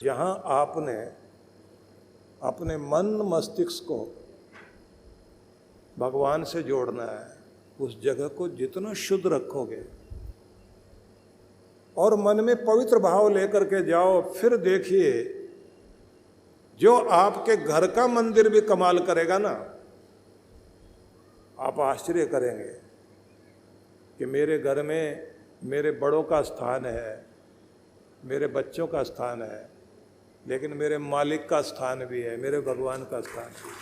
जहाँ आपने अपने मन मस्तिष्क को भगवान से जोड़ना है, उस जगह को जितना शुद्ध रखोगे और मन में पवित्र भाव लेकर के जाओ, फिर देखिए जो आपके घर का मंदिर भी कमाल करेगा ना, आप आश्चर्य करेंगे कि मेरे घर में मेरे बड़ों का स्थान है, मेरे बच्चों का स्थान है, लेकिन मेरे मालिक का स्थान भी है, मेरे भगवान का स्थान भी है।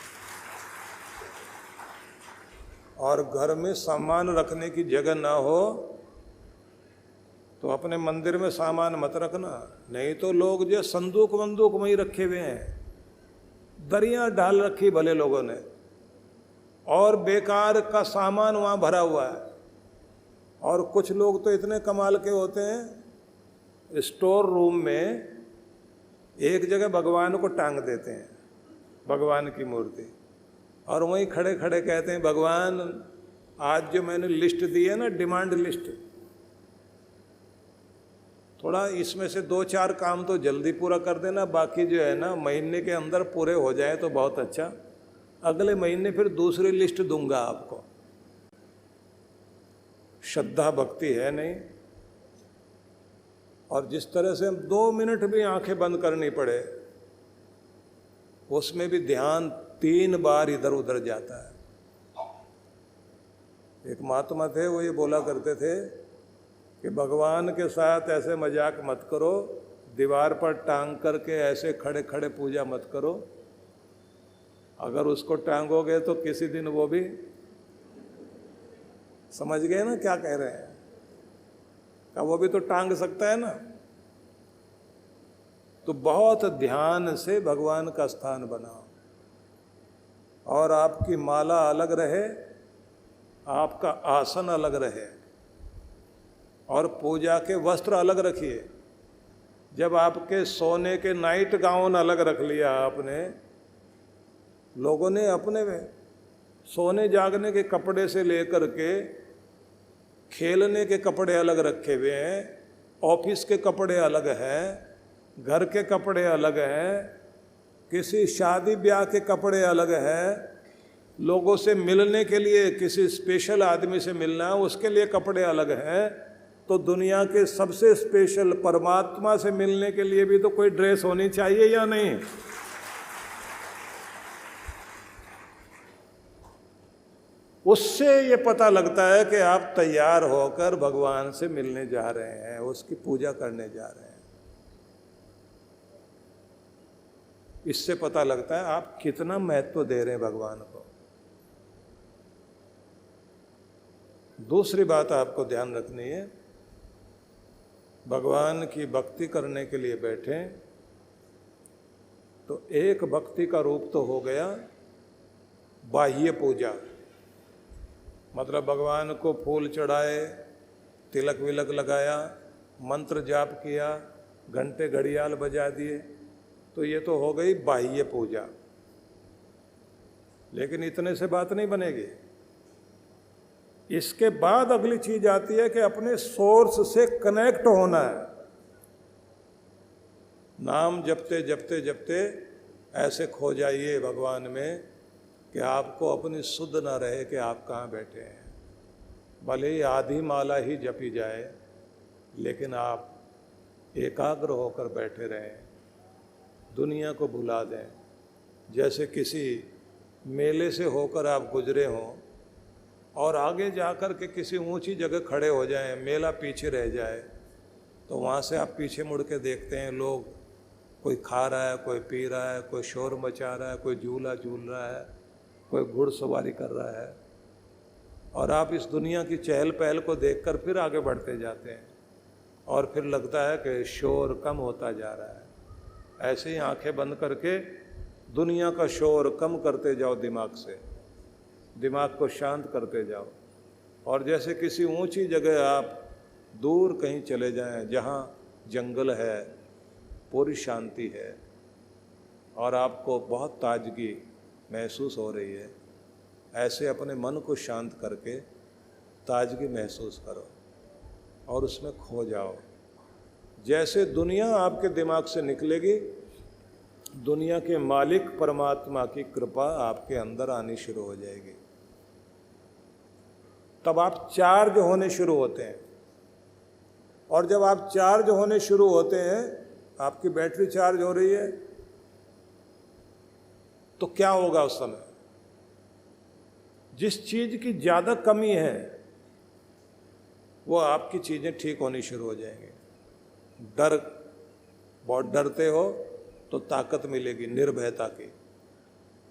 और घर में सामान रखने की जगह ना हो तो अपने मंदिर में सामान मत रखना, नहीं तो लोग जो संदूक वंदूक वहीं रखे हुए हैं, दरियां डाल रखी भले लोगों ने, और बेकार का सामान वहाँ भरा हुआ है। और कुछ लोग तो इतने कमाल के होते हैं, स्टोर रूम में एक जगह भगवान को टांग देते हैं, भगवान की मूर्ति, और वहीं खड़े खड़े कहते हैं, भगवान आज जो मैंने लिस्ट दी है ना, डिमांड लिस्ट, थोड़ा इसमें से 2-4 काम तो जल्दी पूरा कर देना, बाकी जो है ना महीने के अंदर पूरे हो जाए तो बहुत अच्छा, अगले महीने फिर दूसरी लिस्ट दूंगा आपको। श्रद्धा भक्ति है नहीं। और जिस तरह से 2 मिनट भी आंखें बंद करनी पड़े, उसमें भी ध्यान 3 बार इधर उधर जाता है। एक महात्मा थे, वो ये बोला करते थे कि भगवान के साथ ऐसे मजाक मत करो, दीवार पर टांग करके ऐसे खड़े खड़े पूजा मत करो, अगर उसको टांगोगे तो किसी दिन वो भी, समझ गए ना क्या कह रहे हैं, क्या वो भी तो टांग सकता है ना। तो बहुत ध्यान से भगवान का स्थान बनाओ, और आपकी माला अलग रहे, आपका आसन अलग रहे, और पूजा के वस्त्र अलग रखिए। जब आपके सोने के नाइट गाउन अलग रख लिया आपने, लोगों ने अपने में सोने जागने के कपड़े से लेकर के खेलने के कपड़े अलग रखे हुए हैं, ऑफिस के कपड़े अलग हैं, घर के कपड़े अलग हैं, किसी शादी ब्याह के कपड़े अलग हैं, लोगों से मिलने के लिए किसी स्पेशल आदमी से मिलना है उसके लिए कपड़े अलग हैं। तो दुनिया के सबसे स्पेशल परमात्मा से मिलने के लिए भी तो कोई ड्रेस होनी चाहिए या नहीं? उससे ये पता लगता है कि आप तैयार होकर भगवान से मिलने जा रहे हैं, उसकी पूजा करने जा रहे हैं। इससे पता लगता है आप कितना महत्व दे रहे हैं भगवान को। दूसरी बात आपको ध्यान रखनी है, भगवान की भक्ति करने के लिए बैठे तो एक भक्ति का रूप तो हो गया बाह्य पूजा, मतलब भगवान को फूल चढ़ाए, तिलक विलक लगाया, मंत्र जाप किया, घंटे घड़ियाल बजा दिए, तो ये तो हो गई बाह्य पूजा। लेकिन इतने से बात नहीं बनेगी। इसके बाद अगली चीज आती है कि अपने सोर्स से कनेक्ट होना है। नाम जपते जपते जपते ऐसे खो जाइए भगवान में कि आपको अपनी सुध ना रहे कि आप कहाँ बैठे हैं। भले ही आधी माला ही जपी जाए, लेकिन आप एकाग्र होकर बैठे रहें, दुनिया को भुला दें। जैसे किसी मेले से होकर आप गुजरे हों और आगे जाकर के किसी ऊंची जगह खड़े हो जाएं, मेला पीछे रह जाए, तो वहाँ से आप पीछे मुड़ के देखते हैं, लोग कोई खा रहा है, कोई पी रहा है, कोई शोर मचा रहा है, कोई झूला झूल रहा है, कोई घुड़सवारी कर रहा है, और आप इस दुनिया की चहल पहल को देखकर फिर आगे बढ़ते जाते हैं, और फिर लगता है कि शोर कम होता जा रहा है। ऐसे ही आंखें बंद करके दुनिया का शोर कम करते जाओ, दिमाग को शांत करते जाओ, और जैसे किसी ऊंची जगह आप दूर कहीं चले जाएं, जहाँ जंगल है, पूरी शांति है, और आपको बहुत ताजगी महसूस हो रही है। ऐसे अपने मन को शांत करके ताजगी महसूस करो और उसमें खो जाओ। जैसे दुनिया आपके दिमाग से निकलेगी, दुनिया के मालिक परमात्मा की कृपा आपके अंदर आनी शुरू हो जाएगी। तब आप चार्ज होने शुरू होते हैं, और जब आप चार्ज होने शुरू होते हैं, आपकी बैटरी चार्ज हो रही है, तो क्या होगा उस समय? जिस चीज की ज्यादा कमी है वो आपकी चीजें ठीक होनी शुरू हो जाएंगी। डर, बहुत डरते हो तो ताकत मिलेगी निर्भयता की।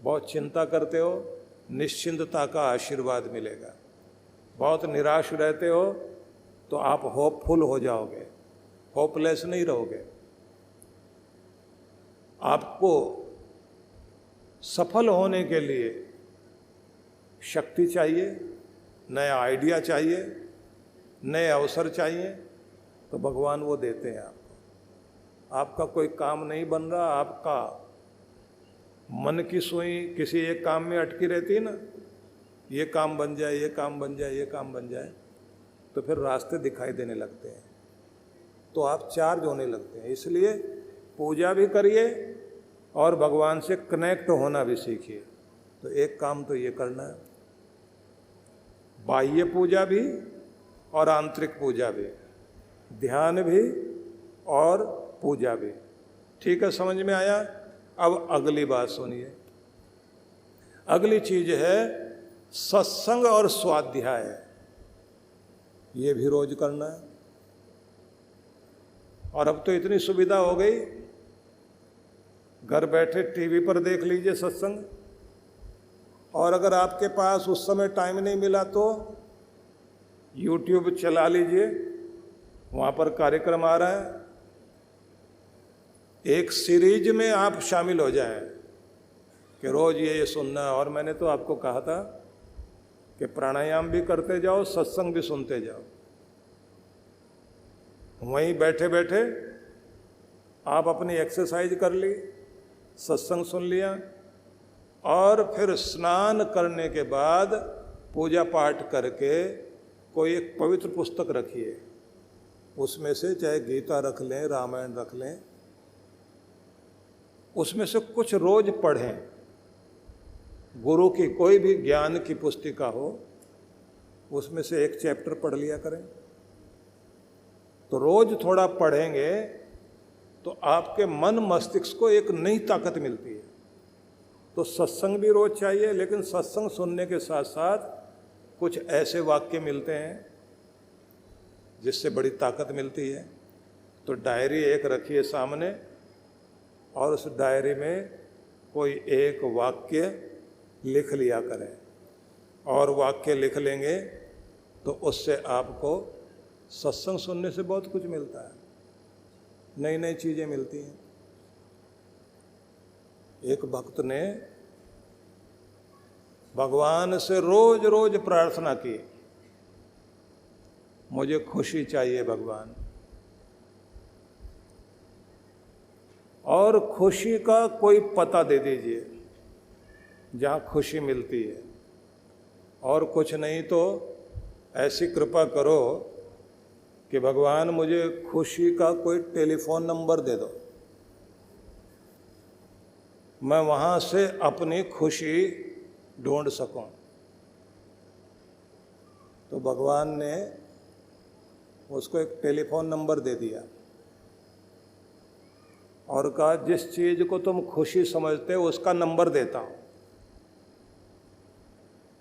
बहुत चिंता करते हो, निश्चिंतता का आशीर्वाद मिलेगा। बहुत निराश रहते हो तो आप होपफुल हो जाओगे, होपलेस नहीं रहोगे। आपको सफल होने के लिए शक्ति चाहिए, नया आइडिया चाहिए, नए अवसर चाहिए, तो भगवान वो देते हैं आपको। आपका कोई काम नहीं बन रहा, आपका मन की सुई किसी एक काम में अटकी रहती है ना, ये काम बन जाए, ये काम बन जाए, ये काम बन जाए, तो फिर रास्ते दिखाई देने लगते हैं, तो आप चार्ज होने लगते हैं। इसलिए पूजा भी करिए और भगवान से कनेक्ट होना भी सीखिए। तो एक काम तो ये करना है, बाह्य पूजा भी और आंतरिक पूजा भी, ध्यान भी और पूजा भी। ठीक है, समझ में आया? अब अगली बात सुनिए। अगली चीज है सत्संग और स्वाध्याय। ये भी रोज करना है। और अब तो इतनी सुविधा हो गई, घर बैठे टीवी पर देख लीजिए सत्संग, और अगर आपके पास उस समय टाइम नहीं मिला तो यूट्यूब चला लीजिए, वहाँ पर कार्यक्रम आ रहा है। एक सीरीज में आप शामिल हो जाएं कि रोज ये सुनना है। और मैंने तो आपको कहा था कि प्राणायाम भी करते जाओ, सत्संग भी सुनते जाओ। वहीं बैठे बैठे आप अपनी एक्सरसाइज कर ली, सत्संग सुन लिया, और फिर स्नान करने के बाद पूजा पाठ करके कोई एक पवित्र पुस्तक रखिए। उसमें से चाहे गीता रख लें, रामायण रख लें, उसमें से कुछ रोज पढ़ें। गुरु की कोई भी ज्ञान की पुस्तिका हो, उसमें से एक चैप्टर पढ़ लिया करें। तो रोज थोड़ा पढ़ेंगे तो आपके मन मस्तिष्क को एक नई ताकत मिलती है। तो सत्संग भी रोज चाहिए, लेकिन सत्संग सुनने के साथ साथ कुछ ऐसे वाक्य मिलते हैं जिससे बड़ी ताकत मिलती है। तो डायरी एक रखिए सामने, और उस डायरी में कोई एक वाक्य लिख लिया करें। और वाक्य लिख लेंगे तो उससे आपको सत्संग सुनने से बहुत कुछ मिलता है, नई नई चीज़ें मिलती हैं। एक भक्त ने भगवान से रोज रोज प्रार्थना की, मुझे खुशी चाहिए भगवान, और खुशी का कोई पता दे दीजिए जहाँ खुशी मिलती है, और कुछ नहीं तो ऐसी कृपा करो कि भगवान मुझे खुशी का कोई टेलीफोन नंबर दे दो, मैं वहाँ से अपनी खुशी ढूंढ सकूं। तो भगवान ने उसको एक टेलीफोन नंबर दे दिया और कहा, जिस चीज को तुम खुशी समझते हो उसका नंबर देता हूं,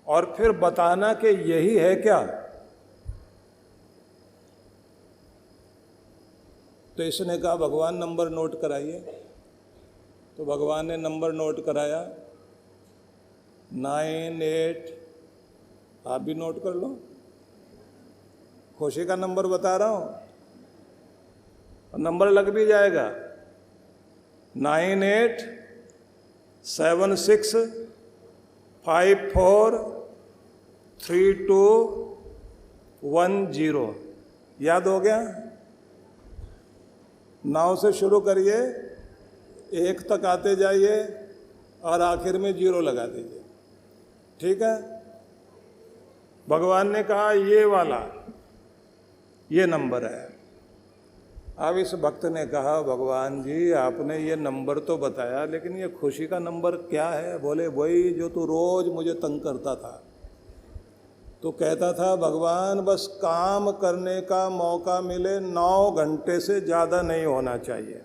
और फिर बताना कि यही है क्या। तो इसने कहा, भगवान नंबर नोट कराइए। तो भगवान ने नंबर नोट कराया, 98, आप भी नोट कर लो, खुशी का नंबर बता रहा हूं, और नंबर लग भी जाएगा, 9876543210। याद हो गया? 9 से शुरू करिए, 1 तक आते जाइए और आखिर में 0 लगा दीजिए। ठीक है? भगवान ने कहा ये वाला, ये नंबर है, अब इस भक्त ने कहा, भगवान जी आपने ये नंबर तो बताया, लेकिन ये खुशी का नंबर क्या है? बोले वही जो तू रोज मुझे तंग करता था। तो कहता था भगवान बस काम करने का मौका मिले 9 घंटे से ज़्यादा नहीं होना चाहिए,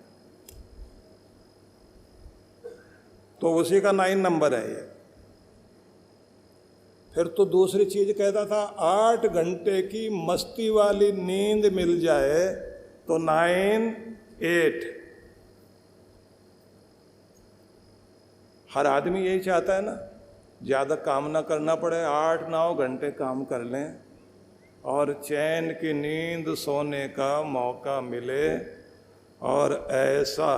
तो उसी का 9 नंबर है ये। फिर तो दूसरी चीज कहता था 8 घंटे की मस्ती वाली नींद मिल जाए तो 9, 8। हर आदमी यही चाहता है ना, ज़्यादा काम ना करना पड़े, 8-9 घंटे काम कर लें और चैन की नींद सोने का मौका मिले और ऐसा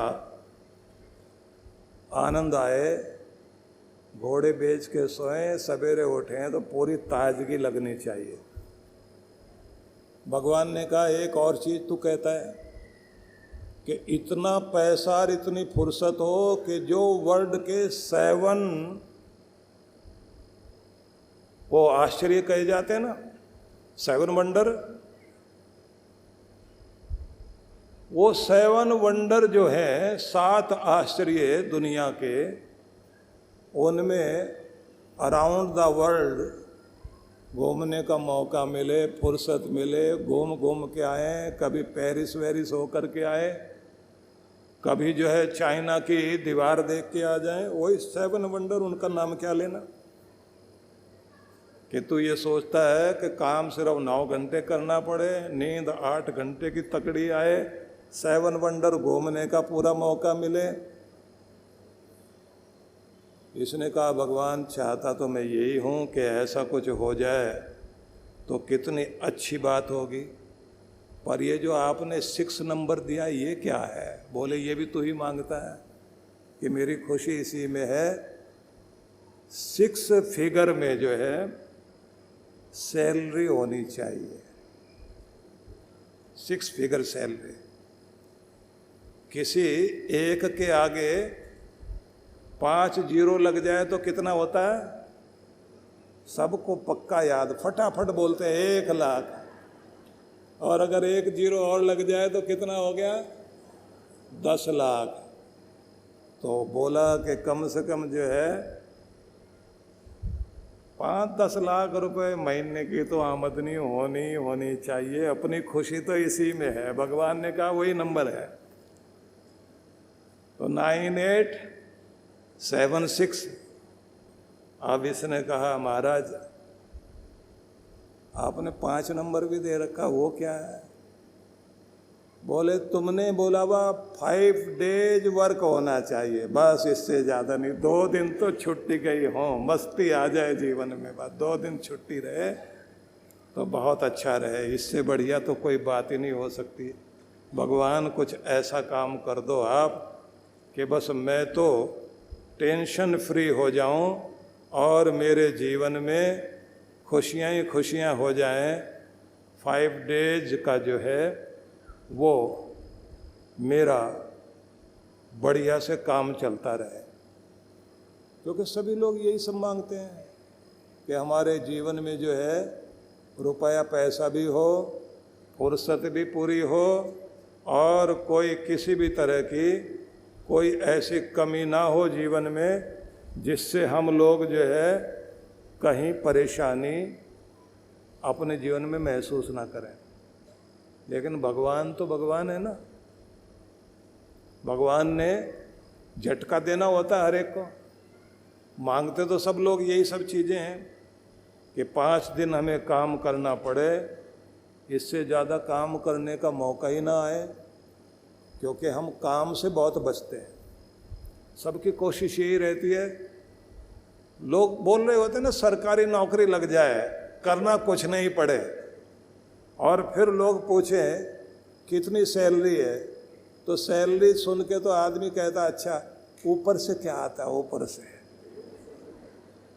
आनंद आए, घोड़े बेच के सोएं, सवेरे उठें तो पूरी ताजगी लगनी चाहिए। भगवान ने कहा एक और चीज़ तू कहता है कि इतना पैसा और इतनी फुर्सत हो कि जो वर्ल्ड के 7 वो आश्चर्य कहे जाते हैं ना, 7 वंडर, वो 7 वंडर जो है 7 आश्चर्य दुनिया के, उनमें अराउंड द वर्ल्ड घूमने का मौका मिले, फुर्सत मिले, घूम घूम के आए, कभी पेरिस वेरिस होकर के आए, कभी जो है चाइना की दीवार देख के आ जाए, वही 7 वंडर। उनका नाम क्या लेना कि तू ये सोचता है कि काम सिर्फ 9 घंटे करना पड़े, नींद 8 घंटे की तकड़ी आए, 7 वंडर घूमने का पूरा मौका मिले। इसने कहा भगवान चाहता तो मैं यही हूँ कि ऐसा कुछ हो जाए तो कितनी अच्छी बात होगी, पर ये जो आपने 6 नंबर दिया ये क्या है? बोले ये भी तू ही मांगता है कि मेरी खुशी इसी में है, 6 फिगर में जो है सैलरी होनी चाहिए, 6 फिगर सैलरी। किसी एक के आगे 5 जीरो लग जाए तो कितना होता है? सबको पक्का याद, फटाफट बोलते हैं 1 लाख। और अगर 1 जीरो और लग जाए तो कितना हो गया? 10 लाख। तो बोला कि कम से कम जो है 5-10 लाख रुपए महीने की तो आमदनी होनी चाहिए, अपनी खुशी तो इसी में है। भगवान ने कहा वही नंबर है। तो 9, 8, 7, 6। अब इसने कहा महाराज आपने 5 नंबर भी दे रखा, वो क्या है? बोले तुमने बोला हुआ 5 डेज वर्क होना चाहिए, बस इससे ज़्यादा नहीं। 2 दिन तो छुट्टी गई हो, मस्ती आ जाए जीवन में, बस 2 दिन छुट्टी रहे तो बहुत अच्छा रहे, इससे बढ़िया तो कोई बात ही नहीं हो सकती। भगवान कुछ ऐसा काम कर दो आप कि बस मैं तो टेंशन फ्री हो जाऊं और मेरे जीवन में खुशियाँ ही खुशियाँ हो जाएं। 5 डेज का जो है वो मेरा बढ़िया से काम चलता रहे, क्योंकि सभी लोग यही सब मांगते हैं कि हमारे जीवन में जो है रुपया पैसा भी हो, फुर्सत भी पूरी हो और कोई किसी भी तरह की कोई ऐसी कमी ना हो जीवन में जिससे हम लोग जो है कहीं परेशानी अपने जीवन में महसूस ना करें। लेकिन भगवान तो भगवान है ना, भगवान ने झटका देना होता है हर एक को। मांगते तो सब लोग यही सब चीज़ें हैं कि 5 दिन हमें काम करना पड़े, इससे ज़्यादा काम करने का मौका ही ना आए, क्योंकि हम काम से बहुत बचते हैं। सबकी कोशिश यही रहती है, लोग बोल रहे होते हैं ना सरकारी नौकरी लग जाए, करना कुछ नहीं पड़े, और फिर लोग पूछें कितनी सैलरी है, तो सैलरी सुन के तो आदमी कहता अच्छा ऊपर से क्या आता है, ऊपर से।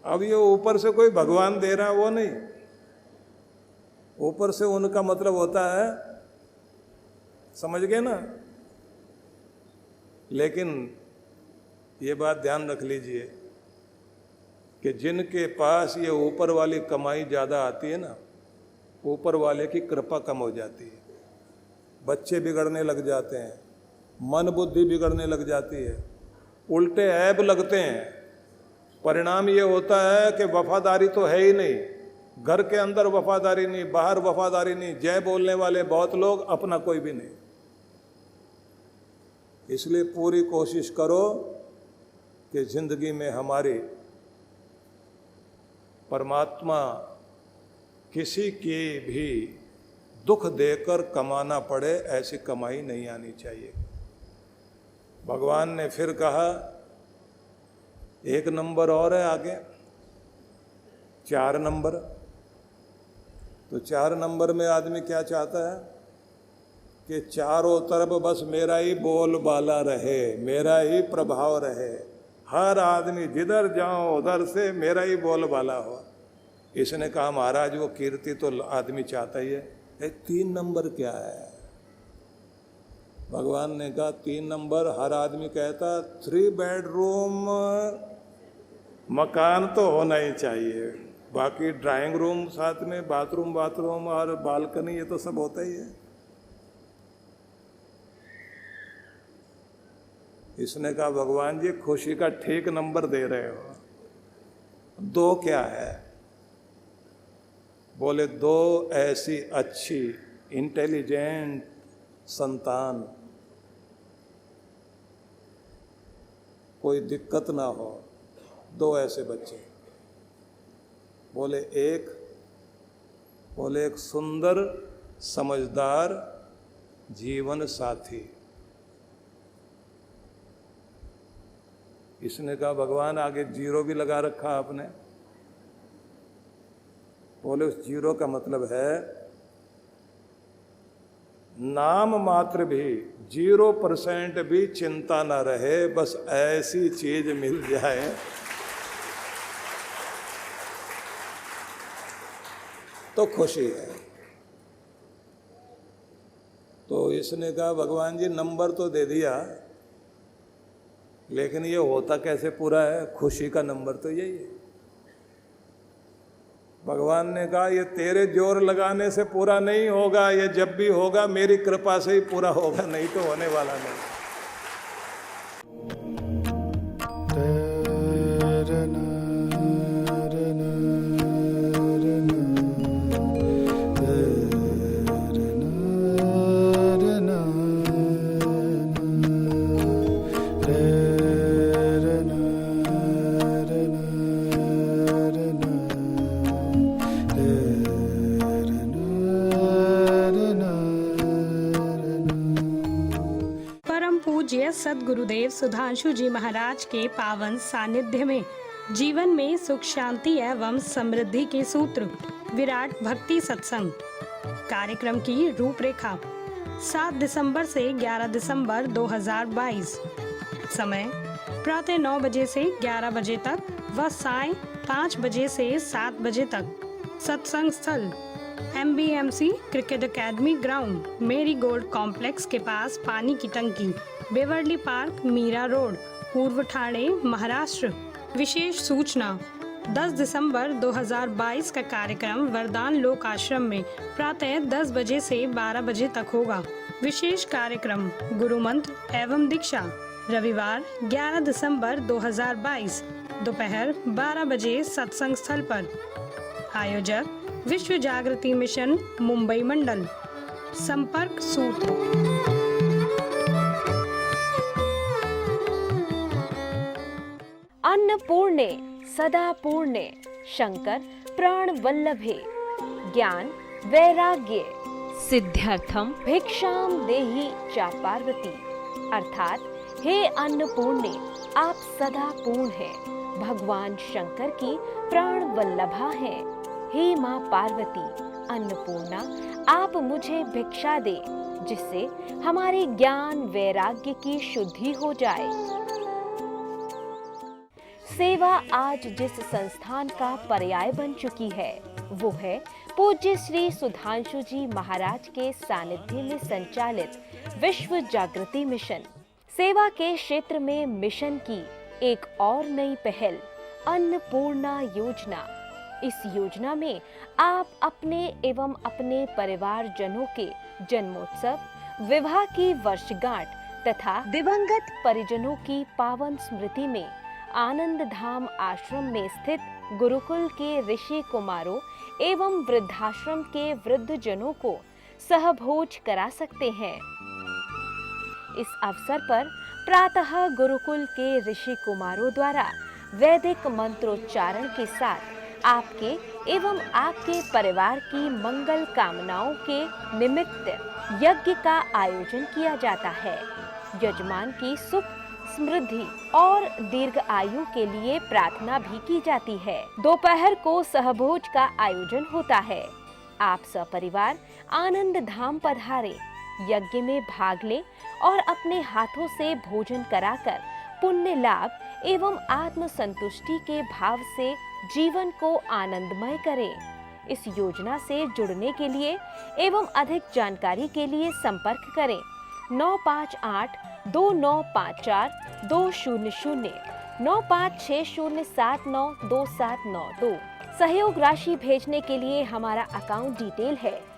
अब ये ऊपर से कोई भगवान दे रहा है वो नहीं, ऊपर से उनका मतलब होता है, समझ गए ना। लेकिन ये बात ध्यान रख लीजिए कि जिनके पास ये ऊपर वाली कमाई ज़्यादा आती है ना, ऊपर वाले की कृपा कम हो जाती है। बच्चे बिगड़ने लग जाते हैं, मन बुद्धि बिगड़ने लग जाती है, उल्टे ऐब लगते हैं। परिणाम ये होता है कि वफादारी तो है ही नहीं, घर के अंदर वफादारी नहीं, बाहर वफादारी नहीं, जय बोलने वाले बहुत लोग, अपना कोई भी नहीं। इसलिए पूरी कोशिश करो कि जिंदगी में हमारी परमात्मा किसी के भी दुख देकर कमाना पड़े ऐसी कमाई नहीं आनी चाहिए। भगवान ने फिर कहा, एक नंबर और है आगे, 4 नंबर। तो 4 नंबर में आदमी क्या चाहता है कि चारों तरफ बस मेरा ही बोलबाला रहे, मेरा ही प्रभाव रहे, हर आदमी जिधर जाओ उधर से मेरा ही बोलबाला हो। इसने कहा महाराज वो कीर्ति तो आदमी चाहता ही है, 3 नंबर क्या है? भगवान ने कहा 3 नंबर हर आदमी कहता, 3 बेडरूम मकान तो होना ही चाहिए, बाकी ड्राइंग रूम साथ में, बाथरूम और बालकनी, ये तो सब होता ही है। इसने कहा भगवान जी खुशी का ठीक नंबर दे रहे हो, 2 क्या है? बोले 2 ऐसी अच्छी इंटेलिजेंट संतान, कोई दिक्कत ना हो, 2 ऐसे बच्चे। बोले एक सुंदर समझदार जीवन साथी। इसने कहा भगवान आगे 0 भी लगा रखा आपने। बोले उस 0 का मतलब है नाम मात्र भी 0% भी चिंता ना रहे, बस ऐसी चीज मिल जाए तो खुशी है। तो इसने कहा भगवान जी नंबर तो दे दिया, लेकिन ये होता कैसे पूरा है? खुशी का नंबर तो यही है। भगवान ने कहा ये तेरे जोर लगाने से पूरा नहीं होगा, ये जब भी होगा मेरी कृपा से ही पूरा होगा, नहीं तो होने वाला नहीं। पूज्य सद्गुरुदेव सुधांशु जी महाराज के पावन सानिध्य में जीवन में सुख शांति एवं समृद्धि के सूत्र विराट भक्ति सत्संग कार्यक्रम की रूपरेखा 7 दिसंबर से 11 दिसंबर 2022। समय प्रातः 9 बजे से 11 बजे तक व सायं 5 बजे से 7 बजे तक। सत्संग स्थल MBMC क्रिकेट एकेडमी ग्राउंड, मेरी गोल्ड कॉम्प्लेक्स के पास पानी की टंकी, बेवर्ली पार्क, मीरा रोड, पूर्व ठाणे, महाराष्ट्र। विशेष सूचना 10 दिसंबर 2022 का कार्यक्रम वरदान लोक आश्रम में प्रातः 10 बजे से 12 बजे तक होगा। विशेष कार्यक्रम गुरु मंत्र एवं दीक्षा रविवार 11 दिसंबर 2022 दोपहर 12 बजे सत्संग स्थल पर। आयोजक विश्व जागृति मिशन मुंबई मंडल। संपर्क सूत्र अन्नपूर्णे सदा पूर्णे शंकर प्राण वल्लभे ज्ञान वैराग्य सिद्ध्यर्थम भिक्षाम देहि चा पार्वती। अर्थात हे अन्नपूर्णे आप सदा पूर्ण हैं, भगवान शंकर की प्राण वल्लभा हैं। हे माँ पार्वती अन्नपूर्णा आप मुझे भिक्षा दे, जिससे हमारे ज्ञान वैराग्य की शुद्धि हो जाए। सेवा आज जिस संस्थान का पर्याय बन चुकी है वो है पूज्य श्री सुधांशु जी महाराज के सानिध्य में संचालित विश्व जागृति मिशन। सेवा के क्षेत्र में मिशन की एक और नई पहल अन्नपूर्णा योजना। इस योजना में आप अपने एवं अपने परिवार जनों के जन्मोत्सव विवाह की वर्षगांठ तथा दिवंगत परिजनों की पावन स्मृति में आनंद धाम आश्रम में स्थित गुरुकुल के ऋषि कुमारों एवं वृद्धाश्रम के वृद्ध जनों को सहभोज करा सकते हैं। इस अवसर पर प्रातः गुरुकुल के ऋषि कुमारों द्वारा वैदिक मंत्रोच्चारण के साथ आपके एवं आपके परिवार की मंगल कामनाओं के निमित्त यज्ञ का आयोजन किया जाता है। यजमान की सुख, समृद्धि और दीर्घ आयु के लिए प्रार्थना भी की जाती है। दोपहर को सहभोज का आयोजन होता है। आप सपरिवार आनंद धाम पधारे, यज्ञ में भाग लें और अपने हाथों से भोजन कराकर पुण्य लाभ एवं आत्म संतुष्टि के भाव से जीवन को आनंदमय करें। इस योजना से जुड़ने के लिए एवं अधिक जानकारी के लिए संपर्क करें 9582954200 9560792792। सहयोग राशि भेजने के लिए हमारा अकाउंट डिटेल है